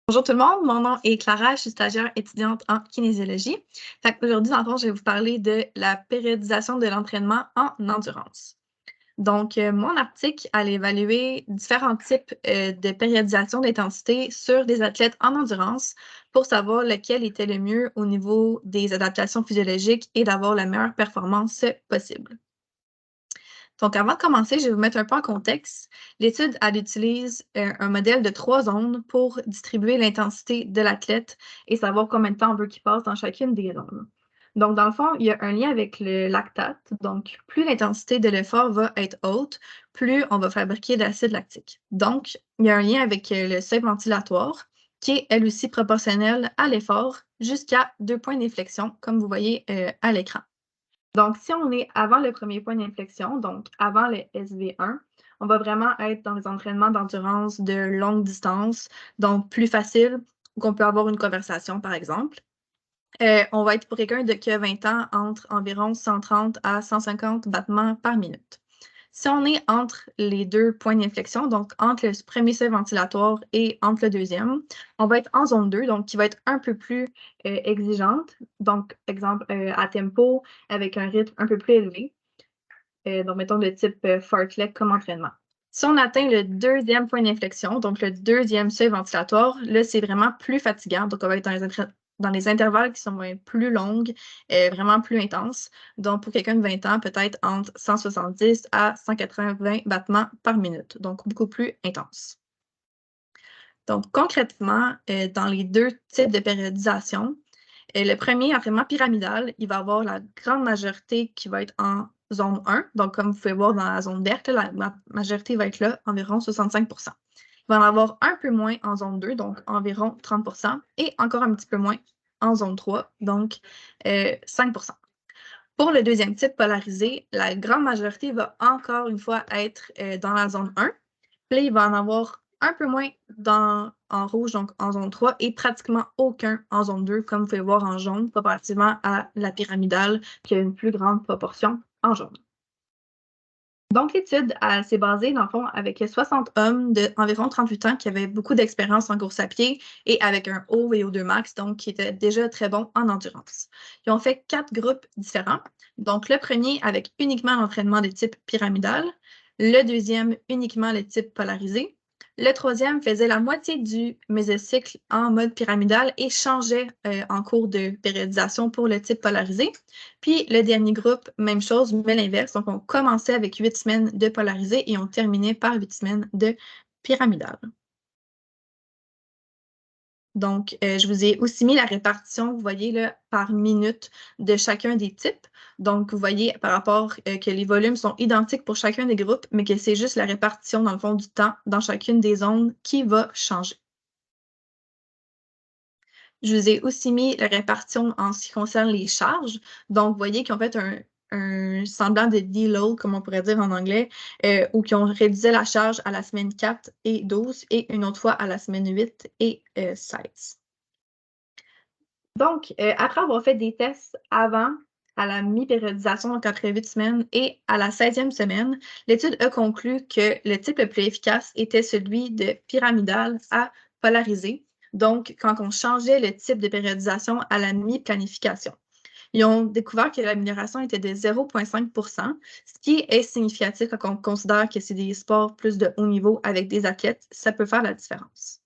Bonjour tout le monde, mon nom est Clara, je suis stagiaire étudiante en kinésiologie. Aujourd'hui, dans le fond, je vais vous parler de la périodisation de l'entraînement en endurance. Mon article allait évaluer différents types de périodisation d'intensité sur des athlètes en endurance pour savoir lequel était le mieux au niveau des adaptations physiologiques et d'avoir la meilleure performance possible. Donc, avant de commencer, je vais vous mettre un peu en contexte. L'étude, elle utilise un modèle de 3 zones pour distribuer l'intensité de l'athlète et savoir combien de temps on veut qu'il passe dans chacune des zones. Donc, dans le fond, il y a un lien avec le lactate. Donc, plus l'intensité de l'effort va être haute, plus on va fabriquer d'acide lactique. Donc, il y a un lien avec le seuil ventilatoire qui est elle aussi proportionnelle à l'effort jusqu'à 2 points d'inflexion, comme vous voyez à l'écran. Donc, si on est avant le premier point d'inflexion, donc avant le SV1, on va vraiment être dans les entraînements d'endurance de longue distance, donc plus facile, qu'on peut avoir une conversation, par exemple. On va être pour quelqu'un qui a 20 ans entre environ 130 à 150 battements par minute. Si on est entre les 2 points d'inflexion, donc entre le premier seuil ventilatoire et entre le deuxième, on va être en zone 2, donc qui va être un peu plus exigeante. Donc, exemple, à tempo, avec un rythme un peu plus élevé. Donc, mettons de type fartlek comme entraînement. Si on atteint le deuxième point d'inflexion, donc le deuxième seuil ventilatoire, là, c'est vraiment plus fatigant. Donc, on va être dans les intervalles qui sont plus longues, vraiment plus intenses. Donc, pour quelqu'un de 20 ans, peut-être entre 170 à 180 battements par minute. Donc, beaucoup plus intense. Donc, concrètement, dans les deux types de périodisation, le premier entraînement pyramidal, il va avoir la grande majorité qui va être en zone 1. Donc, comme vous pouvez voir dans la zone verte, la majorité va être là, environ 65 Il va en avoir un peu moins en zone 2, donc environ 30 et encore un petit peu moins en zone 3, donc 5 Pour le deuxième type polarisé, la grande majorité va encore une fois être dans la zone 1. Puis là, il va en avoir un peu moins en rouge, donc en zone 3, et pratiquement aucun en zone 2, comme vous pouvez voir en jaune, comparativement à la pyramidale, qui a une plus grande proportion en jaune. Donc, l'étude s'est basée, dans le fond, avec 60 hommes d'environ 38 ans qui avaient beaucoup d'expérience en course à pied et avec un haut VO2 max, donc qui était déjà très bon en endurance. Ils ont fait 4 groupes différents. Donc, le premier avec uniquement l'entraînement de type pyramidal, le deuxième uniquement le type polarisé, le troisième faisait la moitié du mésocycle en mode pyramidal et changeait en cours de périodisation pour le type polarisé. Puis le dernier groupe, même chose, mais l'inverse. Donc, on commençait avec 8 semaines de polarisé et on terminait par 8 semaines de pyramidal. Donc, je vous ai aussi mis la répartition, vous voyez, là, par minute de chacun des types. Donc, vous voyez par rapport que les volumes sont identiques pour chacun des groupes, mais que c'est juste la répartition, dans le fond, du temps dans chacune des zones qui va changer. Je vous ai aussi mis la répartition en ce qui concerne les charges. Donc, vous voyez qu'ils ont fait un semblant de deload, comme on pourrait dire en anglais, ou qui ont réduit la charge à la semaine 4 et 12 et une autre fois à la semaine 8 et 16. Donc, après avoir fait des tests avant, à la mi-périodisation, donc après 8 semaines, et à la 16e semaine, l'étude a conclu que le type le plus efficace était celui de pyramidal à polarisé. Donc, quand on changeait le type de périodisation à la mi-planification. Ils ont découvert que l'amélioration était de 0,5 ce qui est significatif quand on considère que c'est des sports plus de haut niveau avec des athlètes. Ça peut faire la différence.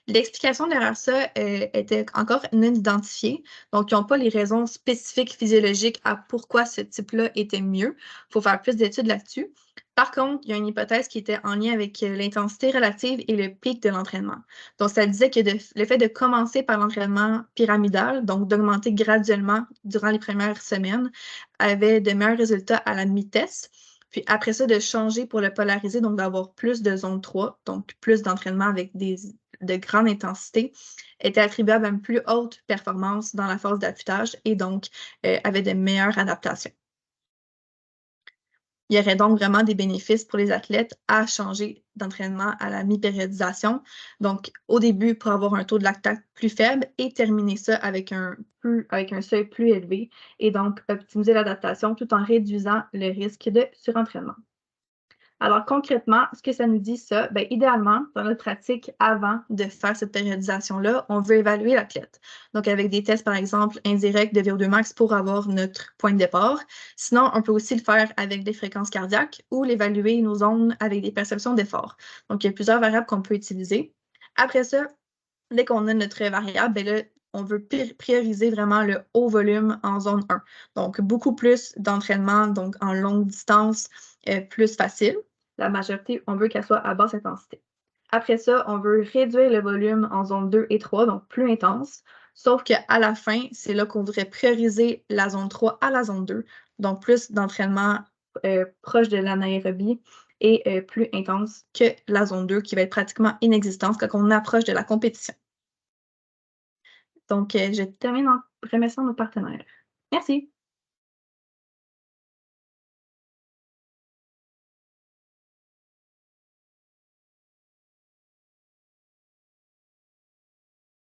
L'explication derrière ça était encore non identifiée. Donc, ils n'ont pas les raisons spécifiques physiologiques à pourquoi ce type-là était mieux. Il faut faire plus d'études là-dessus. Par contre, il y a une hypothèse qui était en lien avec l'intensité relative et le pic de l'entraînement. Donc, ça disait que le fait de commencer par l'entraînement pyramidal, donc d'augmenter graduellement durant les premières semaines, avait de meilleurs résultats à la mi-test. Puis après ça, de changer pour le polariser, donc d'avoir plus de zone 3, donc plus d'entraînement avec de grande intensité, était attribuable à une plus haute performance dans la phase d'affûtage et donc avait de meilleures adaptations. Il y aurait donc vraiment des bénéfices pour les athlètes à changer d'entraînement à la mi-périodisation. Donc, au début, pour avoir un taux de lactate plus faible et terminer ça avec un seuil plus élevé et donc optimiser l'adaptation tout en réduisant le risque de surentraînement. Alors concrètement, ce que ça nous dit ça, bien, idéalement, dans notre pratique, avant de faire cette périodisation-là, on veut évaluer l'athlète. Donc avec des tests, par exemple, indirects de VO2 max pour avoir notre point de départ. Sinon, on peut aussi le faire avec des fréquences cardiaques ou l'évaluer nos zones avec des perceptions d'effort. Donc il y a plusieurs variables qu'on peut utiliser. Après ça, dès qu'on a notre variable, bien là, on veut prioriser vraiment le haut volume en zone 1. Donc, beaucoup plus d'entraînement, donc en longue distance, plus facile. La majorité, on veut qu'elle soit à basse intensité. Après ça, on veut réduire le volume en zone 2 et 3, donc plus intense. Sauf qu'à la fin, c'est là qu'on devrait prioriser la zone 3 à la zone 2, donc plus d'entraînement proche de l'anaérobie et plus intense que la zone 2 qui va être pratiquement inexistante quand on approche de la compétition. Donc, je termine en remerciant nos partenaires. Merci.